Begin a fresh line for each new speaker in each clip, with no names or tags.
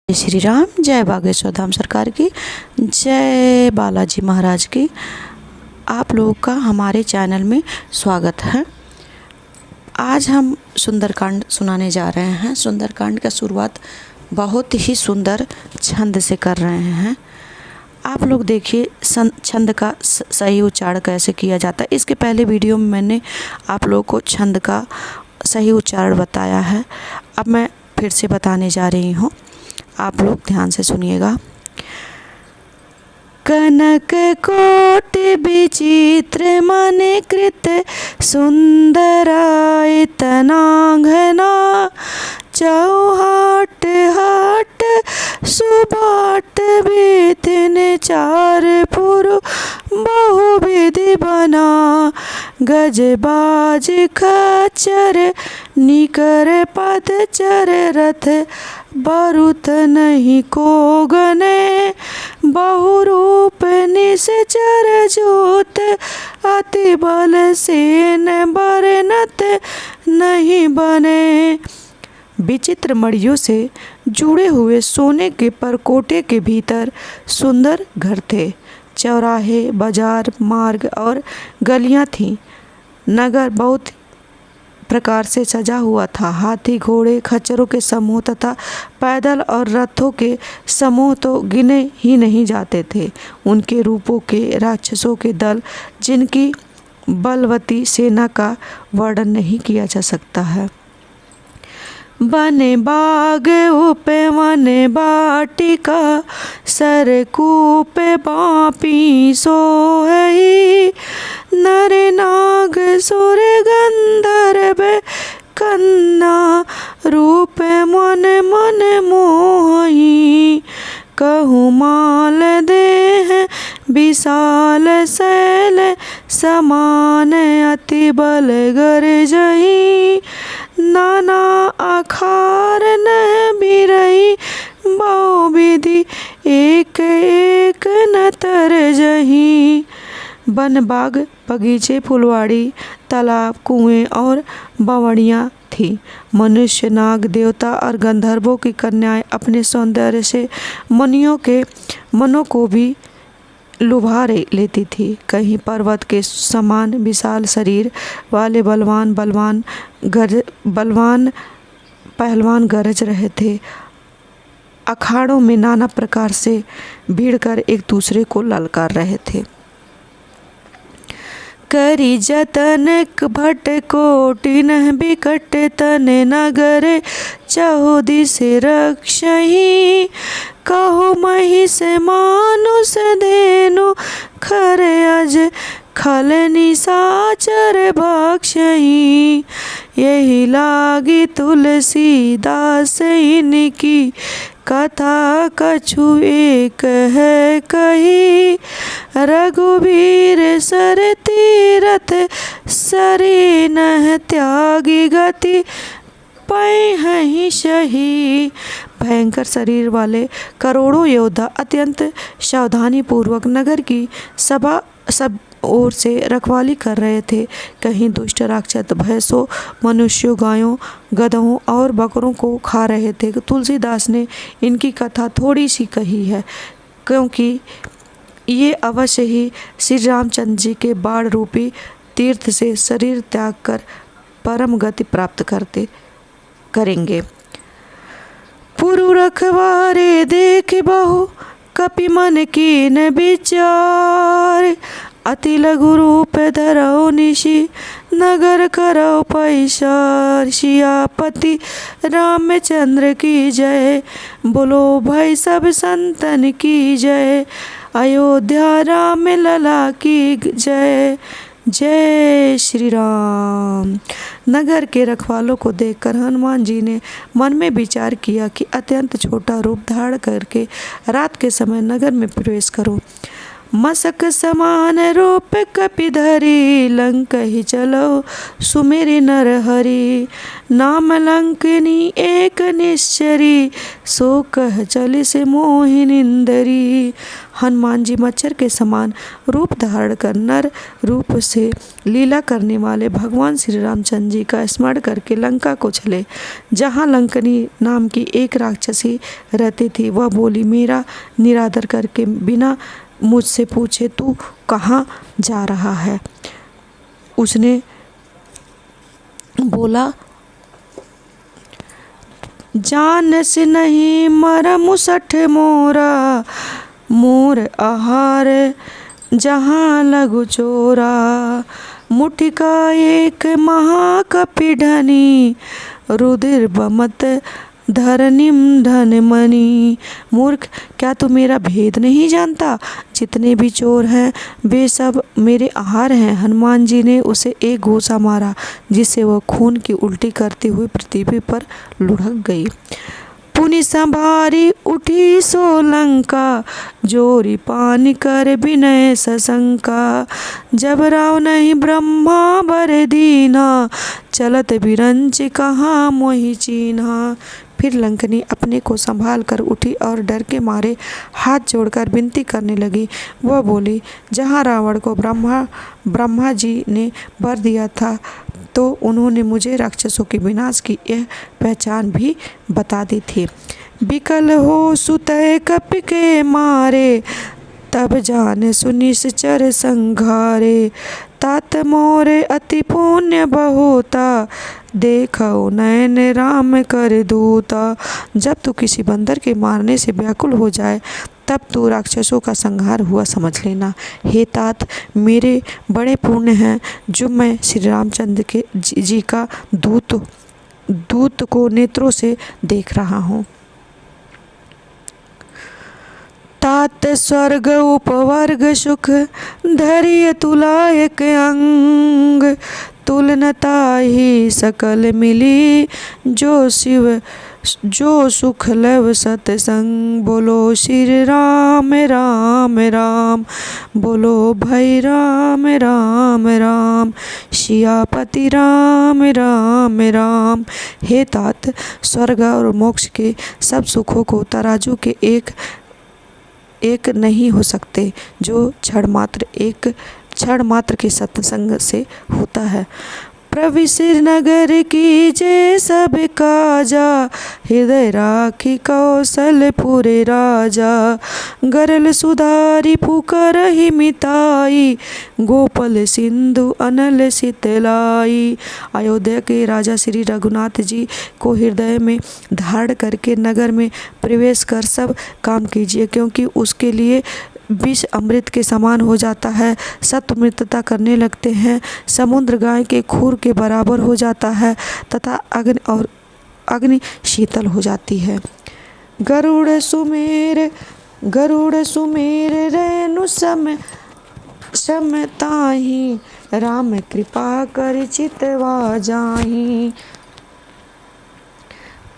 जय श्री राम, जय बागेश्वर धाम सरकार की, जय बालाजी महाराज की। आप लोगों का हमारे चैनल में स्वागत है। आज हम सुंदरकांड सुनाने जा रहे हैं। सुंदरकांड का शुरुआत बहुत ही सुंदर छंद से कर रहे हैं। आप लोग देखिए छंद का सही उच्चारण कैसे किया जाता है। इसके पहले वीडियो में मैंने आप लोगों को छंद का सही उच्चारण बताया है। अब मैं फिर से बताने जा रही हूँ, आप लोग ध्यान से सुनिएगा। कनक कोटि विचित्र मने कृत सुंदराय तनांगना चौहाट हाट सुबाट बेतन चार पुरु बहुविधि बना गजबाज खच्चर निकर पद चर रथ बरुत नहीं को गने बहुरूप निश्चर जोत अति बल सेन बरनत नहीं बने। विचित्र मड़ियों से जुड़े हुए सोने के परकोटे के भीतर सुंदर घर थे। चौराहे, बाजार, मार्ग और गलियां थीं। नगर बहुत प्रकार से सजा हुआ था। हाथी, घोड़े, खच्चरों के समूह तथा पैदल और रथों के समूह तो गिने ही नहीं जाते थे। उनके रूपों के राक्षसों के दल, जिनकी बलवती सेना का वर्णन नहीं किया जा सकता है। बने बाग उपवन बाटिका सरकूप बापी सोहई नर नाग सुर गंधर्व कन्ना रूप मन मन मोहई कहूँ माल देह विशाल शैल समान अति बल गरजई नाना आखार न बिरई बहु विधि एक एक न तरजही। वन, बाग, बगीचे, फुलवाड़ी, तालाब, कुएं और बावड़ियाँ थी। मनुष्य, नाग, देवता और गंधर्वों की कन्याएं अपने सौंदर्य से मुनियों के मनों को भी लुभा लेती थी। कहीं पर्वत के समान विशाल शरीर वाले बलवान पहलवान गरज रहे थे। अखाड़ों में नाना प्रकार से भीड़कर एक दूसरे को ललकार रहे थे। करी जतन भट कोटि न बिकट तन नगर चहुदिस रक्षही कहो महिष मानुष धेनु खर अज खल निशाचर भक्षही। यही लागी तुलसीदास इनकी कथा कछु एक है कही रघुवीर सर तीरथ सरी नह त्यागी गति पै सही। भयंकर शरीर वाले करोड़ों योद्धा अत्यंत सावधानी पूर्वक नगर की सब ओर से रखवाली कर रहे थे। कहीं दुष्ट राक्षस भैंसों, मनुष्यों, गायों, गधों और बकरों को खा रहे थे। तुलसीदास ने इनकी कथा थोड़ी सी कही है, क्योंकि ये अवश्य ही श्री रामचंद्र जी के बाण रूपी तीर्थ से शरीर त्याग कर परम गति प्राप्त करेंगे। पुरु रखवारे देख बहु कपि मन कीन विचार अति लघु रूप धरो निशि नगर करो पैसार। सियापति रामचंद्र की जय, बोलो भाई सब संतन की जय। अयोध्या राम लला की जय, जय श्री राम। नगर के रखवालों को देखकर हनुमान जी ने मन में विचार किया कि अत्यंत छोटा रूप धारण करके रात के समय नगर में प्रवेश करो। मसक समान रूप कपिधरी, लंक ही चलो सुमेरि नर हरि। नाम लंकिनी एक निश्चरी, सो कह चली से मोहिनिंदरी। हनुमान जी मच्छर के समान रूप धारण कर नर रूप से लीला करने वाले भगवान श्री रामचंद्र जी का स्मरण करके लंका को चले। जहाँ लंकनी नाम की एक राक्षसी रहती थी, वह बोली, मेरा निरादर करके बिना मुझसे पूछे तू कहाँ जा रहा है। उसने बोला, जान से नहीं मरम सठ मोरा, मोर आहार जहाँ लघु चोरा। मुठि का एक महाकपिढनी, रुधिर बमत धरनिम धन मणि। मूर्ख, क्या तू मेरा भेद नहीं जानता? जितने भी चोर हैं वे सब मेरे आहार हैं। हनुमान जी ने उसे एक घूंसा मारा, जिससे वह खून की उल्टी करती हुई पृथ्वी पर लुढ़क गई। पुनि संभारी उठी सो लंका, जोरी पानी कर विनय सशंका। जब राव नहीं ब्रह्मा बर दीना, चलत बिरंच कहाँ मोहि चीन्हा। फिर लंकनी अपने को संभाल कर उठी और डर के मारे हाथ जोड़कर विनती करने लगी। वह बोली, जहाँ रावण को ब्रह्मा जी ने वर दिया था, तो उन्होंने मुझे राक्षसों के विनाश की यह पहचान भी बता दी थी। विकल हो सुतय कपि के मारे, तब जाने सुनिश्चर संघारे। तात मोरे अति पुण्य बहुता, देखो नयन राम कर दूता। जब तू किसी बंदर के मारने से व्याकुल हो जाए, तब तू राक्षसों का संहार हुआ समझ लेना। हे तात, मेरे बड़े पुण्य हैं जो मैं श्री रामचंद्र के जी का दूत को नेत्रों से देख रहा हूँ। तात स्वर्ग उपवर्ग सुख, धैर्य तुलायक अंग। तुलनता ही सकल मिली, जो सुख लव सतसंग। बोलो श्री राम राम राम, बोलो भाई राम राम राम। सियापति राम राम राम। हे तात, स्वर्ग और मोक्ष के सब सुखों को तराजू के एक नहीं हो सकते, जो क्षण मात्र के सत्संग से होता है। प्रविश्र नगर की जय सब काजा, हृदय राखी कौशलपुर राजा। गरल सुधारी पुकार ही मिताई, गोपल सिंधु अनल शीतलाई। अयोध्या के राजा श्री रघुनाथ जी को हृदय में धारण करके नगर में प्रवेश कर सब काम कीजिए, क्योंकि उसके लिए विष अमृत के समान हो जाता है। सत्व मृतता करने लगते हैं, समुद्र गाय के खूर के बराबर हो जाता है तथा अग्नि शीतल हो जाती है। गरुड़ सुमेर रेणु सम ताहि, राम कृपा कर चितवा जाहि।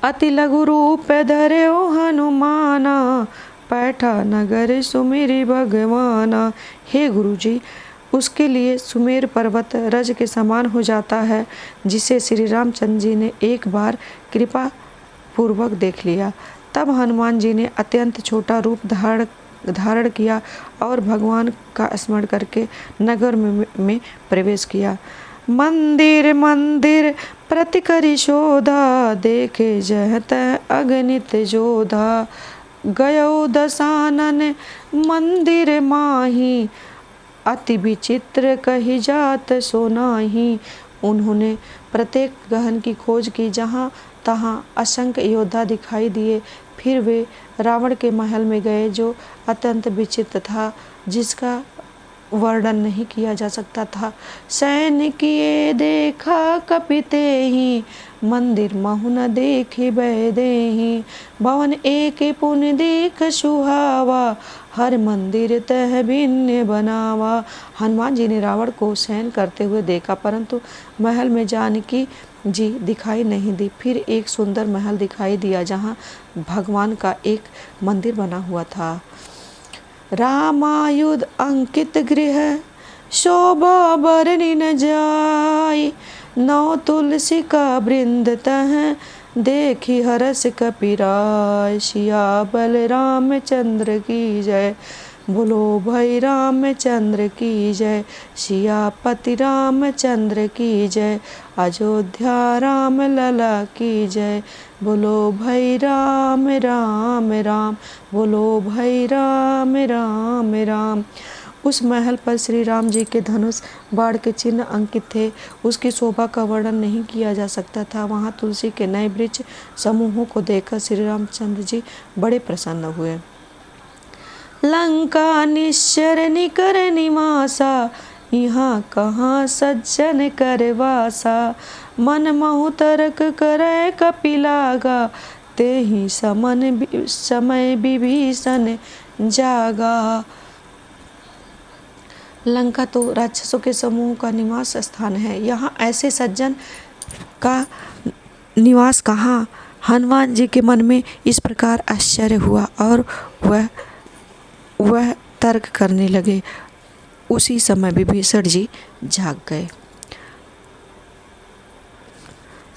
अति लघु रूप धरे ओ हनुमाना, पैठा नगर सुमेरि भगवाना। हे गुरुजी, उसके लिए सुमेर पर्वत रज के समान हो जाता है, जिसे श्री रामचंद्र जी ने एक बार कृपा पूर्वक देख लिया। तब हनुमान जी ने अत्यंत छोटा रूप धारण किया और भगवान का स्मरण करके नगर में प्रवेश किया। मंदिर मंदिर प्रति करी शोधा, देखे जहत अगणित जोधा। गयो दशानन मंदिर माही, अति विचित्र कही जात सोनाही। उन्होंने प्रत्येक गहन की खोज की, जहाँ तहाँ असंख्य योद्धा दिखाई दिए। फिर वे रावण के महल में गए, जो अत्यंत विचित्र था, जिसका वर्णन नहीं किया जा सकता था। सैन्य किए देखा कपिते ही, मंदिर महु न देखी बैदेही। भवन एक पुण्य देख सुहावा, हर मंदिर तह भिन्न बनावा। हनुमान जी ने रावण को शयन करते हुए देखा, परंतु महल में जानकी जी दिखाई नहीं दी। फिर एक सुंदर महल दिखाई दिया, जहाँ भगवान का एक मंदिर बना हुआ था। रामायुध अंकित गृह शोभा बरनी न जाई। नौ तुलसी का वृंद तह देखी हरस कपिराय। सियाबल रामचंद्र की जय, बोलो भाई रामचंद्र की जय। सियापति रामचंद्र की जय, अयोध्या राम लला की जय। बोलो भाई राम राम राम, बोलो भाई राम राम राम। उस महल पर श्री राम जी के धनुष बाण के चिन्ह अंकित थे। उसकी शोभा का वर्णन नहीं किया जा सकता था। वहाँ तुलसी के नए वृक्ष समूहों को देखकर श्री रामचंद्र जी बड़े प्रसन्न हुए। लंका निश्चर निकर निवासा, यहाँ कहाँ सज्जन कर वासा। मन महु तर्क करे कपिलागा, ते ही समय विभीषण जागा। लंका तो राक्षसों के समूह का निवास स्थान है, यहाँ ऐसे सज्जन का निवास कहाँ। हनुमान जी के मन में इस प्रकार आश्चर्य हुआ और वह तर्क करने लगे। उसी समय विभीषण जी जाग गए।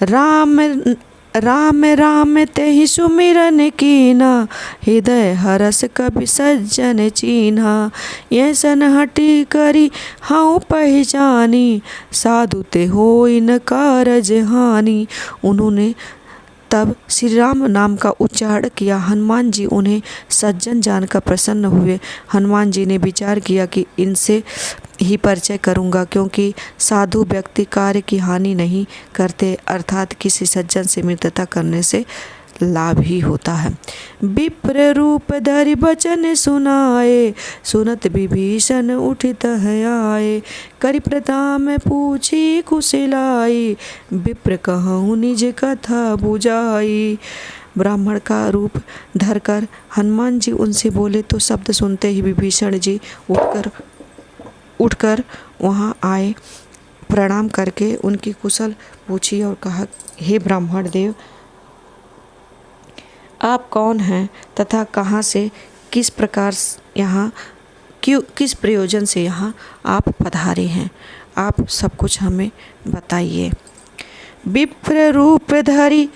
राम राम राम तेहि सुमिरन कीना, हृदय हरस कपि सज्जन चीन्हा। यह सन हटी करी हाँ पहचानी, साधु ते होई न कारज हानि। उन्होंने तब श्री राम नाम का उच्चारण किया। हनुमान जी उन्हें सज्जन जानकर प्रसन्न हुए। हनुमान जी ने विचार किया कि इनसे ही परिचय करूंगा, क्योंकि साधु व्यक्ति कार्य की हानि नहीं करते, अर्थात किसी सज्जन से मित्रता करने से लाभ ही होता है। विप्र रूप धरि बचन सुनाए, सुनत विभीषण उठित आए। करि प्रताप पूछी कुशलाई, विप्र कहूँ निज कथा बुझाई। ब्राह्मण का रूप धरकर हनुमान जी उनसे बोले तो शब्द सुनते ही विभीषण जी उठकर वहाँ आए। प्रणाम करके उनकी कुशल पूछी और कहा, हे ब्राह्मण देव, आप कौन हैं तथा कहाँ से, किस प्रकार यहाँ, किस प्रयोजन से यहाँ आप पधारे हैं, आप सब कुछ हमें बताइए। विप्र रूप धरि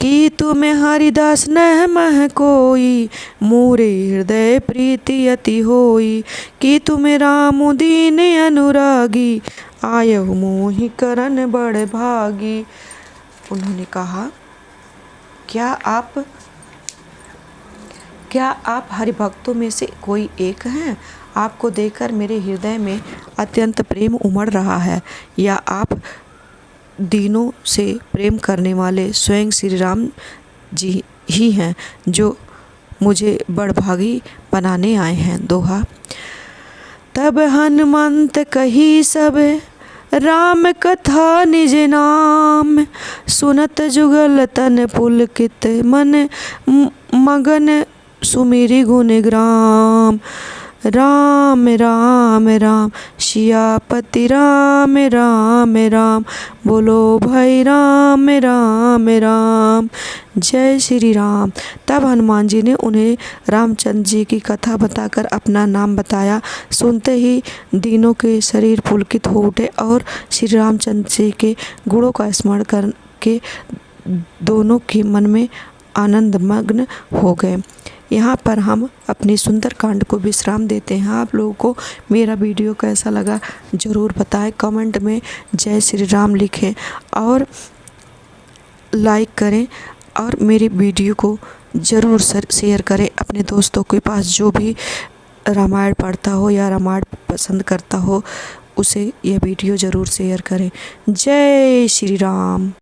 कि तुम्हें हरिदास नह मह कोई, मोरे हृदय प्रीति अति होई। कि तुम्हें राम दीन अनुरागी, आयहु मोहि करन बड़ भागी। उन्होंने कहा, क्या आप हरिभक्तों में से कोई एक हैं? आपको देखकर मेरे हृदय में अत्यंत प्रेम उमड़ रहा है, या आप दीनों से प्रेम करने वाले स्वयं श्री राम जी ही हैं, जो मुझे बड़भागी बनाने आए हैं। दोहा। तब हनुमंत कही सब राम कथा निज नाम, सुनत जुगल तन पुलकित मन मगन सुमिरि गुण ग्राम। राम राम राम सियापति राम राम राम, बोलो भाई राम राम राम। जय श्री राम। तब हनुमान जी ने उन्हें रामचंद्र जी की कथा बताकर अपना नाम बताया। सुनते ही दीनों के शरीर पुलकित हो उठे और श्री रामचंद्र जी के गुणों का स्मरण करके दोनों के मन में आनंद मग्न हो गए। यहाँ पर हम अपनी सुंदर कांड को विश्राम देते हैं। आप लोगों को मेरा वीडियो कैसा लगा ज़रूर बताएं, कमेंट में जय श्री राम लिखें और लाइक करें, और मेरे वीडियो को ज़रूर शेयर करें अपने दोस्तों के पास, जो भी रामायण पढ़ता हो या रामायण पसंद करता हो, उसे यह वीडियो ज़रूर शेयर करें। जय श्री राम।